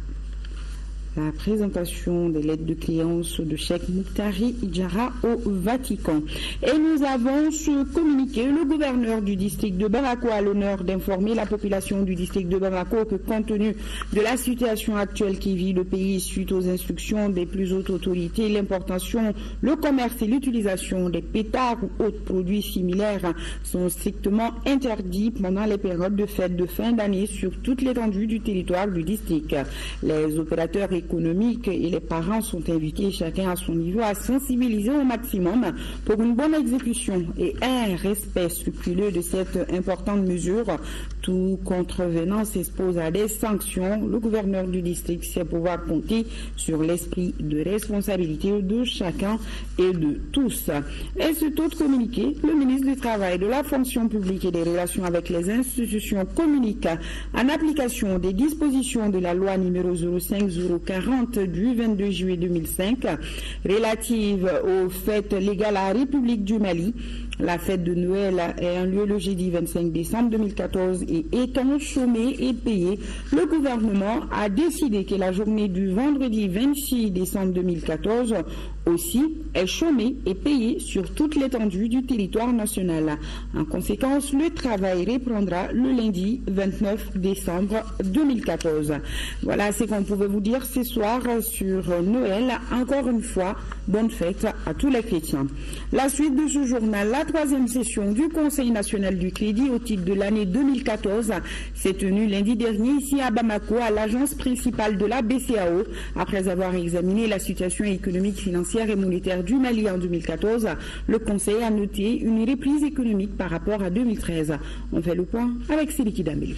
La présentation des lettres de créance de Cheikh Mouktari Diarra au Vatican. Et nous avons ce communiqué. Le gouverneur du district de Bamako a l'honneur d'informer la population du district de Bamako que compte tenu de la situation actuelle qui vit le pays suite aux instructions des plus hautes autorités, l'importation, le commerce et l'utilisation des pétards ou autres produits similaires sont strictement interdits pendant les périodes de fête de fin d'année sur toute l'étendue du territoire du district. Les opérateurs économiques et les parents sont invités chacun à son niveau à sensibiliser au maximum pour une bonne exécution et un respect scrupuleux de cette importante mesure. Tout contrevenant s'expose à des sanctions. Le gouverneur du district sait pouvoir compter sur l'esprit de responsabilité de chacun et de tous. Et cet autre communiqué, le ministre du Travail, de la fonction publique et des relations avec les institutions communique en application des dispositions de la loi numéro 05040 du 22 juillet 2005 relative aux fêtes légales à la République du Mali. La fête de Noël ayant lieu le jeudi 25 décembre 2014 et étant chômée et payée, le gouvernement a décidé que la journée du vendredi 26 décembre 2014 aussi est chômée et payée sur toute l'étendue du territoire national. En conséquence, le travail reprendra le lundi 29 décembre 2014. Voilà ce qu'on pouvait vous dire ce soir sur Noël. Encore une fois, bonne fête à tous les chrétiens. La suite de ce journal, la troisième session du Conseil national du crédit au titre de l'année 2014 s'est tenue lundi dernier ici à Bamako, à l'agence principale de la BCAO. Après avoir examiné la situation économique, financière et monétaire du Mali en 2014, le Conseil a noté une reprise économique par rapport à 2013. On fait le point avec Séliki Dambéli.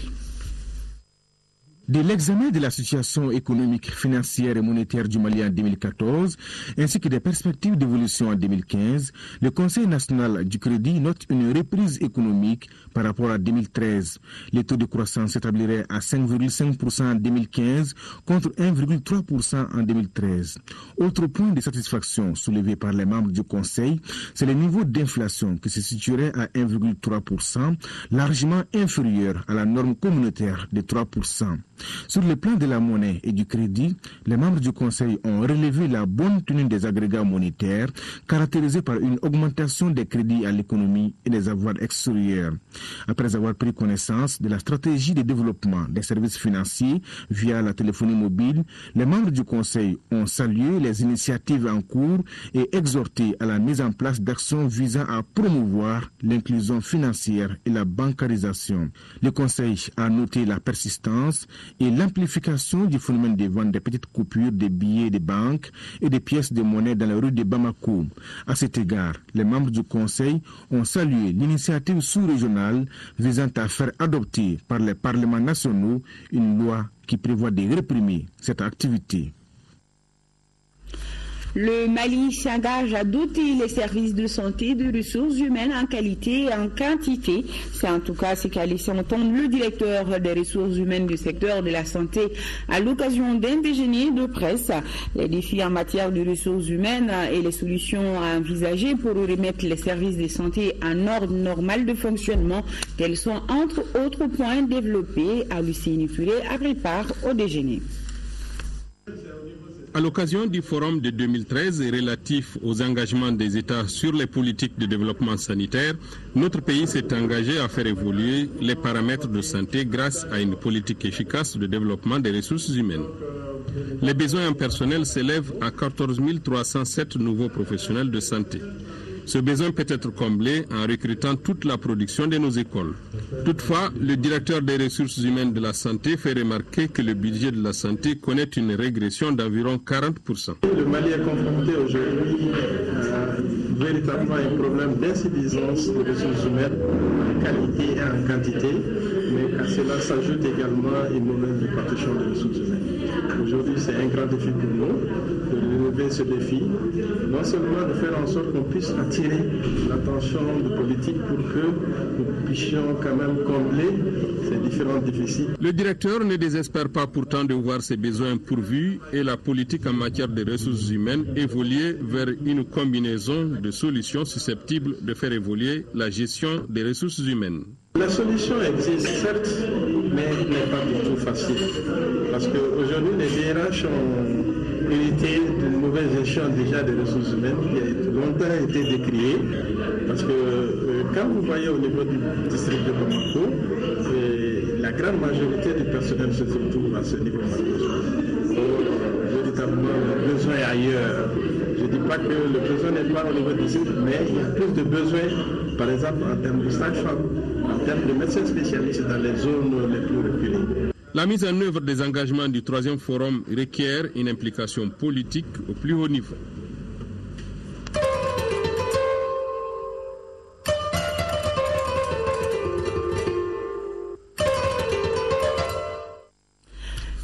De l'examen de la situation économique, financière et monétaire du Mali en 2014, ainsi que des perspectives d'évolution en 2015, le Conseil national du crédit note une reprise économique par rapport à 2013. Le taux de croissance s'établirait à 5,5% en 2015 contre 1,3% en 2013. Autre point de satisfaction soulevé par les membres du Conseil, c'est le niveau d'inflation qui se situerait à 1,3%, largement inférieur à la norme communautaire de 3%. Sur le plan de la monnaie et du crédit, les membres du Conseil ont relevé la bonne tenue des agrégats monétaires, caractérisés par une augmentation des crédits à l'économie et des avoirs extérieurs. Après avoir pris connaissance de la stratégie de développement des services financiers via la téléphonie mobile, les membres du Conseil ont salué les initiatives en cours et exhorté à la mise en place d'actions visant à promouvoir l'inclusion financière et la bancarisation. Le Conseil a noté la persistance et l'amplification du phénomène de vente des petites coupures de billets de banque et des pièces de monnaie dans les rues de Bamako. À cet égard, les membres du Conseil ont salué l'initiative sous-régionale visant à faire adopter par les parlements nationaux une loi qui prévoit de réprimer cette activité. Le Mali s'engage à doter les services de santé de ressources humaines en qualité et en quantité. C'est en tout cas ce qu'a laissé entendre le directeur des ressources humaines du secteur de la santé à l'occasion d'un déjeuner de presse. Les défis en matière de ressources humaines et les solutions à envisager pour remettre les services de santé en ordre normal de fonctionnement, tels sont entre autres points développés. À Lucien Furé a pris part au déjeuner. À l'occasion du forum de 2013 relatif aux engagements des États sur les politiques de développement sanitaire, notre pays s'est engagé à faire évoluer les paramètres de santé grâce à une politique efficace de développement des ressources humaines. Les besoins en personnel s'élèvent à 14 307 nouveaux professionnels de santé. Ce besoin peut être comblé en recrutant toute la production de nos écoles. Toutefois, le directeur des ressources humaines de la santé fait remarquer que le budget de la santé connaît une régression d'environ 40%. Le Mali est confronté aujourd'hui véritablement à un problème d'insuffisance de ressources humaines en qualité et en quantité, mais à cela s'ajoute également une mauvaise répartition des ressources humaines. Aujourd'hui, c'est un grand défi pour nous de relever ce défi, non seulement de faire en sorte qu'on puisse attirer l'attention de politique pour que nous puissions quand même combler ces différents déficits. Le directeur ne désespère pas pourtant de voir ses besoins pourvus et la politique en matière de ressources humaines évoluer vers une combinaison de solutions susceptibles de faire évoluer la gestion des ressources humaines. La solution existe certes, mais elle n'est pas du tout facile. Parce qu'aujourd'hui, les DRH ont hérité d'une mauvaise gestion déjà des ressources humaines qui a longtemps été décriée. Parce que quand vous voyez au niveau du district de Bamako, la grande majorité du personnel se trouve à ce niveau. Véritablement, le besoin est ailleurs. Je ne dis pas que le besoin n'est pas au niveau du district, mais il y a plus de besoins, par exemple en termes de sages-femmes, en termes de médecins spécialistes dans les zones les plus reculées. La mise en œuvre des engagements du 3e forum requiert une implication politique au plus haut niveau.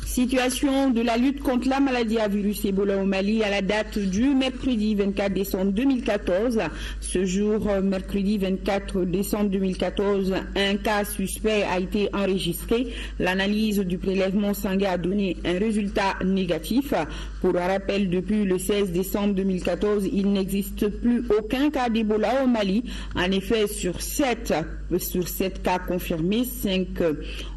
Situation de la lutte contre la maladie à virus Ebola au Mali à la date du mercredi 24 décembre 2014. Ce jour, mercredi 24 décembre 2014, un cas suspect a été enregistré. L'analyse du prélèvement sanguin a donné un résultat négatif. Pour un rappel, depuis le 16 décembre 2014, il n'existe plus aucun cas d'Ebola au Mali. En effet, sur 7 cas confirmés, 5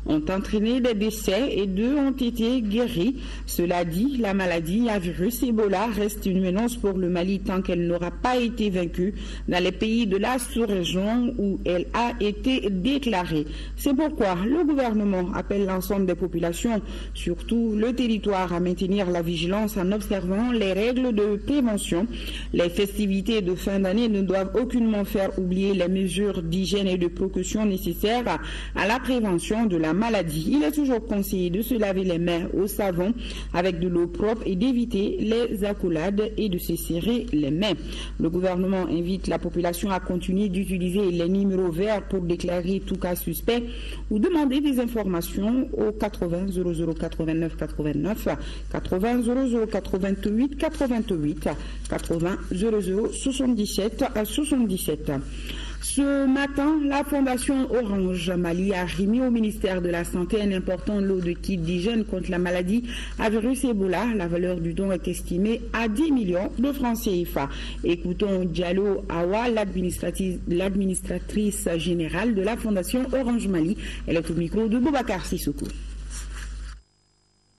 ont entraîné des décès et 2 ont été guéris. Cela dit, la maladie à virus Ebola reste une menace pour le Mali tant qu'elle n'aura pas été vaincue dans les pays de la sous-région où elle a été déclarée. C'est pourquoi le gouvernement appelle l'ensemble des populations, surtout le territoire, à maintenir la vigilance en observant les règles de prévention. Les festivités de fin d'année ne doivent aucunement faire oublier les mesures d'hygiène et de précaution nécessaires à la prévention de la maladie. Il est toujours conseillé de se laver les mains au savon avec de l'eau propre et d'éviter les accolades et de se serrer les mains. Le gouvernement invite la population à continuer d'utiliser les numéros verts pour déclarer tout cas suspect ou demander des informations au 80 00 89 89, 80 00 88 88, 80 00 77 77. Ce matin, la Fondation Orange Mali a remis au ministère de la Santé un important lot de kits d'hygiène contre la maladie à virus Ebola. La valeur du don est estimée à 10 millions de francs CFA. Écoutons Diallo Awa, l'administratrice générale de la Fondation Orange Mali. Elle est au micro de Boubacar Sissoko.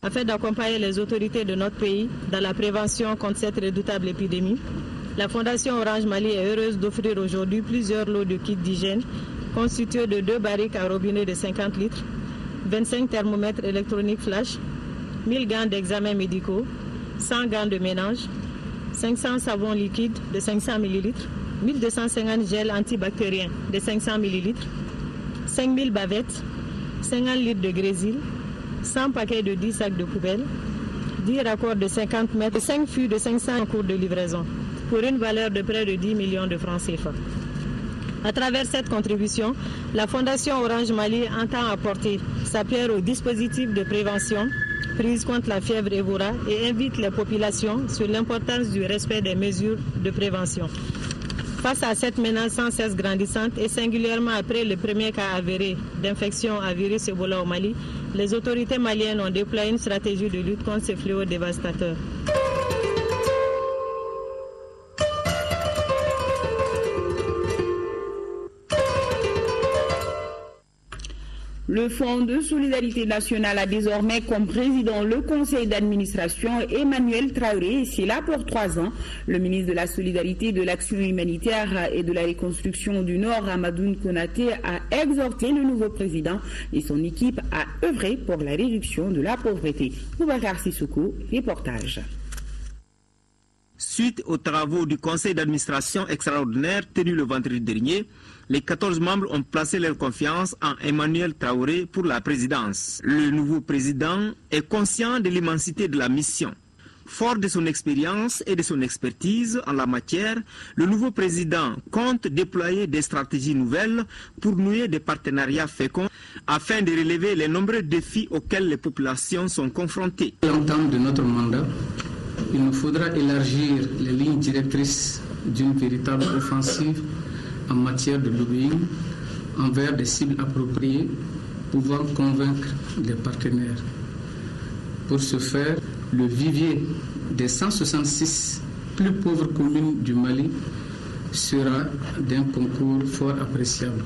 Afin d'accompagner les autorités de notre pays dans la prévention contre cette redoutable épidémie, la Fondation Orange Mali est heureuse d'offrir aujourd'hui plusieurs lots de kits d'hygiène constitués de 2 barriques à robinet de 50 litres, 25 thermomètres électroniques flash, 1000 gants d'examen médicaux, 100 gants de ménage, 500 savons liquides de 500 ml, 1250 gels antibactériens de 500 ml, 5000 bavettes, 50 litres de grésil, 100 paquets de 10 sacs de poubelle, 10 raccords de 50 mètres et 5 fûts de 500 en cours de livraison, pour une valeur de près de 10 millions de francs CFA. À travers cette contribution, la Fondation Orange Mali entend apporter sa pierre au dispositif de prévention, prises contre la fièvre Ebola et invite les populations sur l'importance du respect des mesures de prévention. Face à cette menace sans cesse grandissante et singulièrement après le premier cas avéré d'infection à virus Ebola au Mali, les autorités maliennes ont déployé une stratégie de lutte contre ces fléaux dévastateurs. Le Fonds de solidarité nationale a désormais comme président le conseil d'administration Emmanuel Traoré, et c'est là pour 3 ans. Le ministre de la Solidarité, de l'Action humanitaire et de la reconstruction du Nord, Hamadoun Konaté, a exhorté le nouveau président et son équipe à œuvrer pour la réduction de la pauvreté. Boubacar Sissoko, reportage. Suite aux travaux du conseil d'administration extraordinaire tenu le vendredi dernier, les 14 membres ont placé leur confiance en Emmanuel Traoré pour la présidence. Le nouveau président est conscient de l'immensité de la mission. Fort de son expérience et de son expertise en la matière, le nouveau président compte déployer des stratégies nouvelles pour nouer des partenariats féconds afin de relever les nombreux défis auxquels les populations sont confrontées. À l'entame de notre mandat, il nous faudra élargir les lignes directrices d'une véritable offensive en matière de lobbying envers des cibles appropriées pouvant convaincre les partenaires. Pour ce faire, le vivier des 166 plus pauvres communes du Mali sera d'un concours fort appréciable.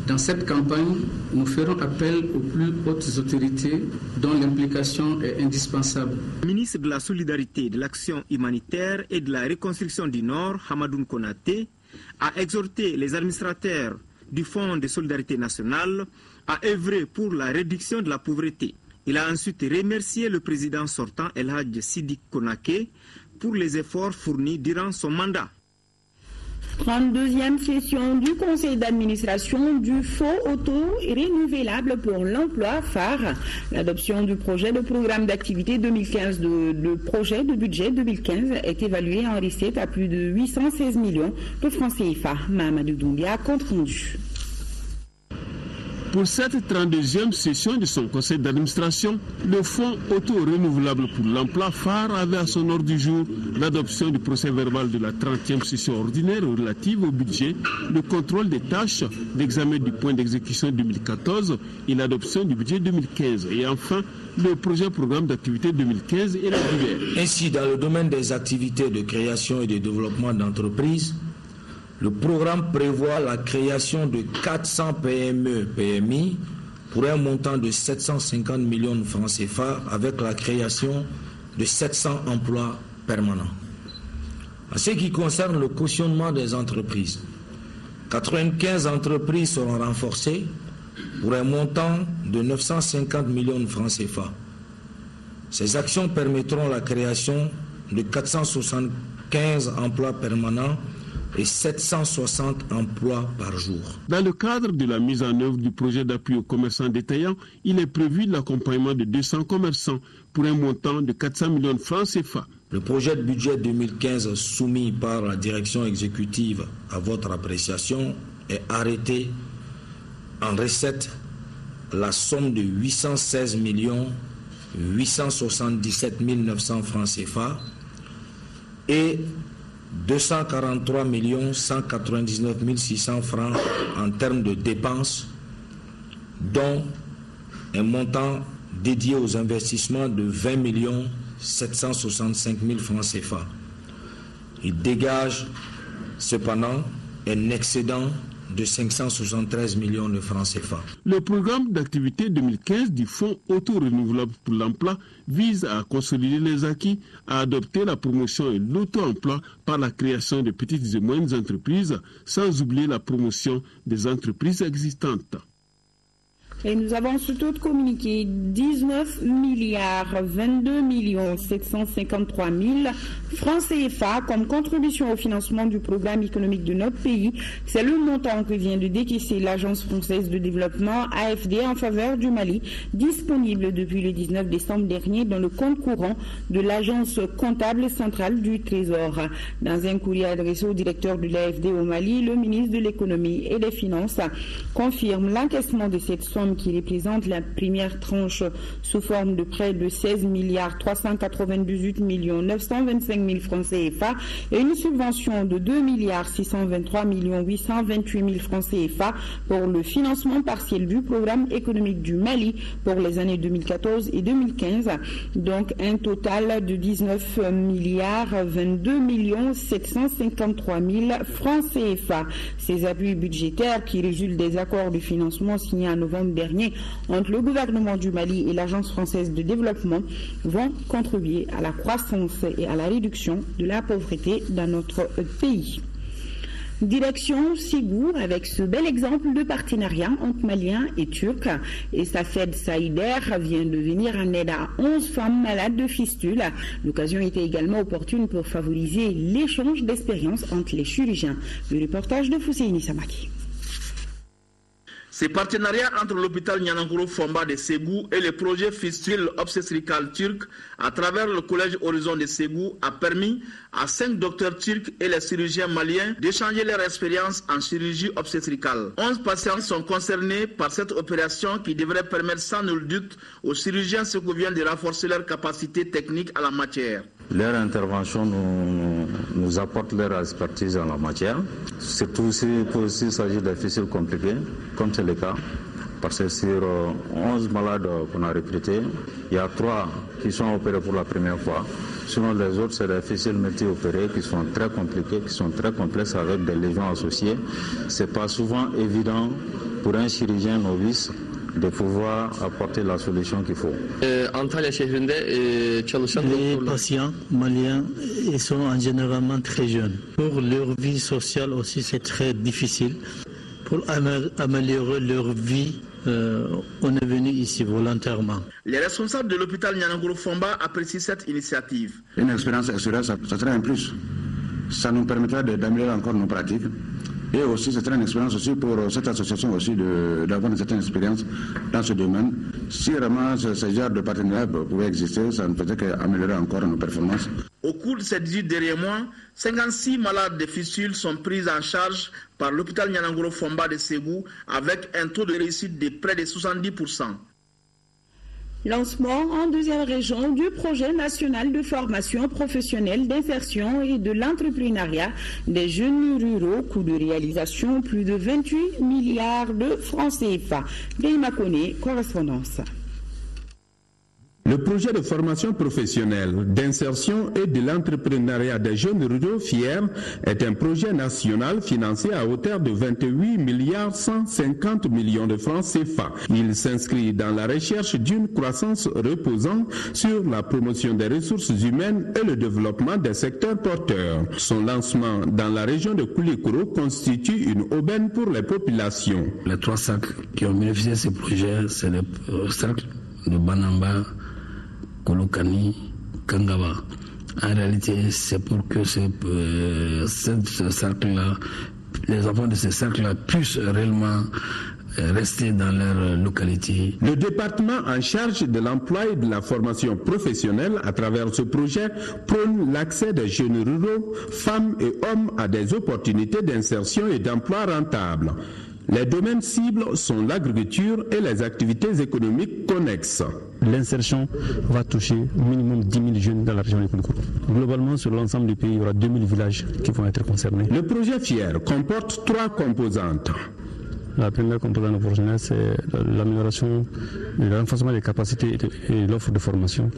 Dans cette campagne, nous ferons appel aux plus hautes autorités dont l'implication est indispensable. Le ministre de la Solidarité, de l'Action humanitaire et de la reconstruction du Nord, Hamadoun Konaté, a exhorté les administrateurs du Fonds de solidarité nationale à œuvrer pour la réduction de la pauvreté. Il a ensuite remercié le président sortant El Hadj Sidi Konaké pour les efforts fournis durant son mandat. 32e session du conseil d'administration du Fonds auto-renouvelable pour l'emploi phare. L'adoption du projet de programme d'activité 2015 de projet de budget 2015 est évalué en recette à plus de 816 millions de francs CFA. Mahamadou Doumbia, compte rendu. Pour cette 32e session de son conseil d'administration, le Fonds auto-renouvelable pour l'emploi phare avait à son ordre du jour l'adoption du procès verbal de la 30e session ordinaire relative au budget, le contrôle des tâches, l'examen du point d'exécution 2014 et l'adoption du budget 2015. Et enfin, le projet programme d'activité 2015 et la divers. Ainsi, dans le domaine des activités de création et de développement d'entreprises, le programme prévoit la création de 400 PME-PMI pour un montant de 750 millions de francs CFA avec la création de 700 emplois permanents. En ce qui concerne le cautionnement des entreprises, 95 entreprises seront renforcées pour un montant de 950 millions de francs CFA. Ces actions permettront la création de 475 emplois permanents et 760 emplois par jour. Dans le cadre de la mise en œuvre du projet d'appui aux commerçants détaillants, il est prévu l'accompagnement de 200 commerçants pour un montant de 400 millions de francs CFA. Le projet de budget 2015 soumis par la direction exécutive à votre appréciation est arrêté en recette la somme de 816 877 900 francs CFA et 243 199 600 francs en termes de dépenses, dont un montant dédié aux investissements de 20 765 000 francs CFA. Il dégage cependant un excédent de 573 millions de francs CFA. Le programme d'activité 2015 du Fonds auto-renouvelable pour l'emploi vise à consolider les acquis, à adopter la promotion et l'auto-emploi par la création de petites et moyennes entreprises, sans oublier la promotion des entreprises existantes. Et nous avons surtout communiqué 19 milliards 22 753 000 francs CFA comme contribution au financement du programme économique de notre pays. C'est le montant que vient de décaisser l'Agence française de développement AFD en faveur du Mali, disponible depuis le 19 décembre dernier dans le compte courant de l'Agence comptable centrale du Trésor. Dans un courrier adressé au directeur de l'AFD au Mali, le ministre de l'économie et des finances confirme l'encaissement de cette somme somme qui représente la première tranche sous forme de près de 16 milliards 398 millions 925 000 francs CFA et une subvention de 2 milliards 623 millions 828 000 francs CFA pour le financement partiel du programme économique du Mali pour les années 2014 et 2015. Donc un total de 19 milliards 22 millions 753 000 francs CFA. Ces appuis budgétaires qui résultent des accords de financement signés en novembre dernier entre le gouvernement du Mali et l'Agence française de développement vont contribuer à la croissance et à la réduction de la pauvreté dans notre pays. Direction Ségou avec ce bel exemple de partenariat entre Maliens et Turcs. Et Safed Saïder vient de venir en aide à 11 femmes malades de fistules. L'occasion était également opportune pour favoriser l'échange d'expériences entre les chirurgiens. Le reportage de Fousseini Samaki. Ces partenariats entre l'hôpital Nianangoro Fomba de Ségou et le projet fistule obstétrical turc à travers le collège Horizon de Ségou a permis à 5 docteurs turcs et les chirurgiens maliens d'échanger leur expérience en chirurgie obstétricale. 11 patients sont concernés par cette opération qui devrait permettre sans nul doute aux chirurgiens ségouviens de renforcer leur capacité technique à la matière. Leur intervention nous apporte leur expertise en la matière, surtout s'il s'agit de fistules compliquées, comme c'est le cas. Parce que sur 11 malades qu'on a recrutés, il y a 3 qui sont opérés pour la première fois. Sinon les autres, c'est des fistules multi-opérées qui sont très compliquées, qui sont très complexes avec des lésions associées. Ce n'est pas souvent évident pour un chirurgien novice de pouvoir apporter la solution qu'il faut. Les patients maliens ils sont généralement très jeunes. Pour leur vie sociale aussi, c'est très difficile. Pour améliorer leur vie, on est venu ici volontairement. Les responsables de l'hôpital Nianangoro Fomba apprécient cette initiative. Une expérience extérieure, ça serait un plus. Ça nous permettra d'améliorer encore nos pratiques. Et aussi, c'est une expérience aussi pour cette association aussi d'avoir une certaine expérience dans ce domaine. Si vraiment ce genre de partenariat pouvait exister, ça ne faisait qu'améliorer encore nos performances. Au cours de ces 18 derniers mois, 56 malades de fistules sont pris en charge par l'hôpital Nianangoro Fomba de Ségou avec un taux de réussite de près de 70%. Lancement en deuxième région du projet national de formation professionnelle, d'insertion et de l'entrepreneuriat des jeunes ruraux, coût de réalisation plus de 28 milliards de francs CFA. Deima Kone, correspondance. Le projet de formation professionnelle, d'insertion et de l'entrepreneuriat des jeunes ruraux fiers est un projet national financé à hauteur de 28 milliards 150 millions de francs CFA. Il s'inscrit dans la recherche d'une croissance reposant sur la promotion des ressources humaines et le développement des secteurs porteurs. Son lancement dans la région de Koulikoro constitue une aubaine pour les populations. Les 3 cercles qui ont bénéficié de ce projet, c'est le cercle de Banamba, Kolokani, Kangaba. En réalité, c'est pour que ce cercle-là, les enfants de ce cercle-là puissent réellement rester dans leur localité. Le département en charge de l'emploi et de la formation professionnelle à travers ce projet prône l'accès des jeunes ruraux, femmes et hommes à des opportunités d'insertion et d'emploi rentables. Les domaines cibles sont l'agriculture et les activités économiques connexes. L'insertion va toucher au minimum 10 000 jeunes dans la région de Koulikoro. Globalement, sur l'ensemble du pays, il y aura 2 000 villages qui vont être concernés. Le projet FIER comporte 3 composantes. La première composante opérationnelle, c'est l'amélioration, le renforcement des capacités et l'offre de formation.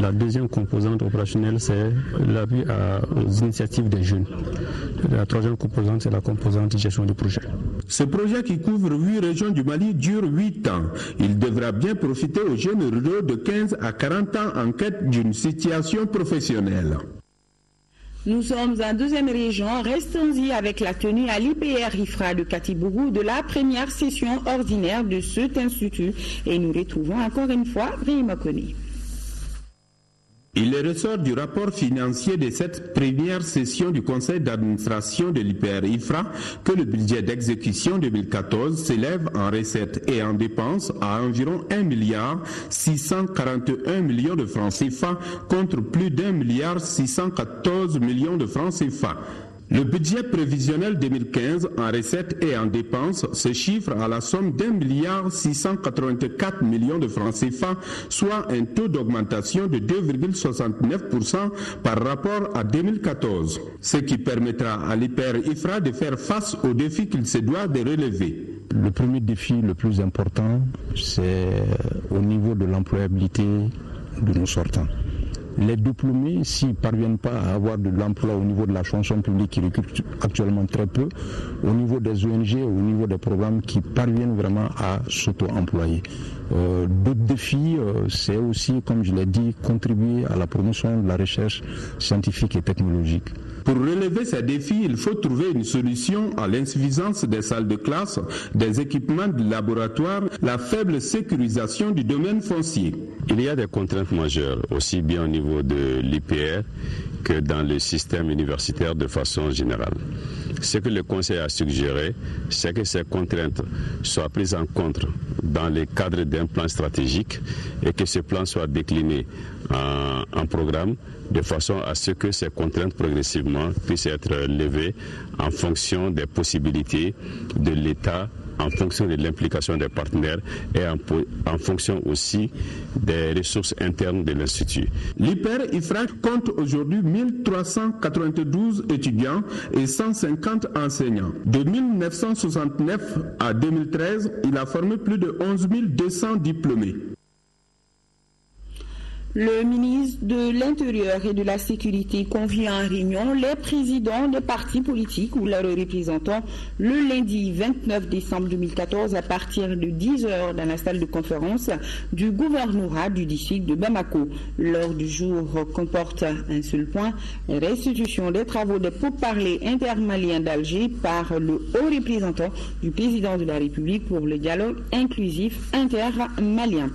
La deuxième composante opérationnelle, c'est l'appui aux initiatives des jeunes. La troisième composante, c'est la composante gestion du projet. Ce projet qui couvre 8 régions du Mali dure 8 ans. Il devra bien profiter aux jeunes ruraux de 15 à 40 ans en quête d'une situation professionnelle. Nous sommes en deuxième région, restons-y avec la tenue à l'IPR IFRA de Katibougou de la première session ordinaire de cet institut. Et nous retrouvons encore une fois Rima Kone. Il ressort du rapport financier de cette première session du conseil d'administration de l'IPR-IFRA que le budget d'exécution 2014 s'élève en recettes et en dépenses à environ 1 milliard 641 millions de francs CFA contre plus d'1 milliard 614 millions de francs CFA. Le budget prévisionnel 2015 en recettes et en dépenses se chiffre à la somme d'1,684 milliard de francs CFA, soit un taux d'augmentation de 2,69% par rapport à 2014, ce qui permettra à l'IPER-IFRA de faire face aux défis qu'il se doit de relever. Le premier défi le plus important, c'est au niveau de l'employabilité de nos sortants. Les diplômés, s'ils ne parviennent pas à avoir de l'emploi au niveau de la fonction publique qui recrute actuellement très peu, au niveau des ONG, au niveau des programmes qui parviennent vraiment à s'auto-employer. D'autres défis, c'est aussi, comme je l'ai dit, contribuer à la promotion de la recherche scientifique et technologique. Pour relever ces défis, il faut trouver une solution à l'insuffisance des salles de classe, des équipements de laboratoire, la faible sécurisation du domaine foncier. Il y a des contraintes majeures, aussi bien au niveau de l'IPR que dans le système universitaire de façon générale. Ce que le Conseil a suggéré, c'est que ces contraintes soient prises en compte dans le cadre d'un plan stratégique et que ce plan soit décliné en programme de façon à ce que ces contraintes progressivement puissent être levées en fonction des possibilités de l'État, en fonction de l'implication des partenaires et en fonction aussi des ressources internes de l'Institut. L'IPER-IFRA compte aujourd'hui 1392 étudiants et 150 enseignants. De 1969 à 2013, il a formé plus de 11 200 diplômés. Le ministre de l'Intérieur et de la Sécurité convie en réunion les présidents des partis politiques ou leurs représentants le lundi 29 décembre 2014 à partir de 10h dans la salle de conférence du gouvernorat du district de Bamako. L'ordre du jour comporte un seul point, restitution des travaux des pourparlers intermaliens d'Alger par le haut représentant du président de la République pour le dialogue inclusif intermalien.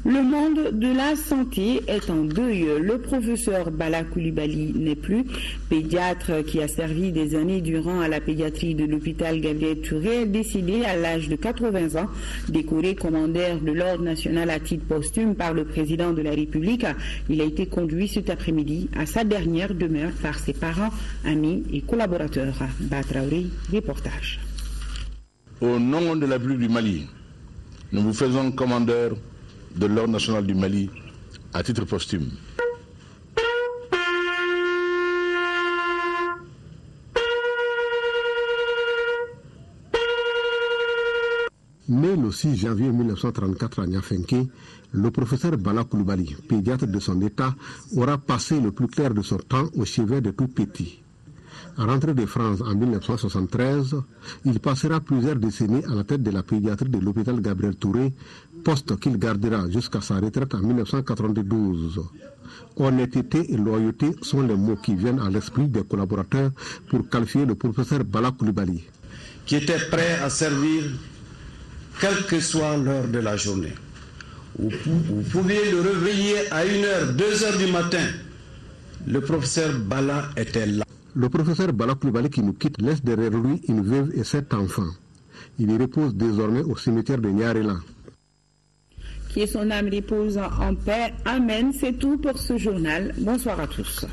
Le monde de la santé est en deuil. Le professeur Bala Coulibaly n'est plus. Pédiatre qui a servi des années durant à la pédiatrie de l'hôpital Gabriel Touré est décédé à l'âge de 80 ans, décoré commandeur de l'Ordre national à titre posthume par le président de la République. Il a été conduit cet après-midi à sa dernière demeure par ses parents, amis et collaborateurs. Batraouri, reportage. Au nom de la République du Mali, nous vous faisons commandeur de l'Ordre national du Mali à titre posthume. Né le 6 janvier 1934 à Niafenké, le professeur Bala Coulibaly, pédiatre de son état, aura passé le plus clair de son temps au chevet de tout petit. Rentré de France en 1973, il passera plusieurs décennies à la tête de la pédiatrie de l'hôpital Gabriel Touré, poste qu'il gardera jusqu'à sa retraite en 1992. Honnêteté et loyauté sont les mots qui viennent à l'esprit des collaborateurs pour qualifier le professeur Bala Coulibaly. Qui était prêt à servir quelle que soit l'heure de la journée. Vous pouviez le réveiller à 1h, 2h du matin. Le professeur Bala était là. Le professeur Bala Coulibaly qui nous quitte laisse derrière lui une veuve et 7 enfants. Il y repose désormais au cimetière de Niarela. Que son âme repose en paix. Amen. C'est tout pour ce journal. Bonsoir à tous.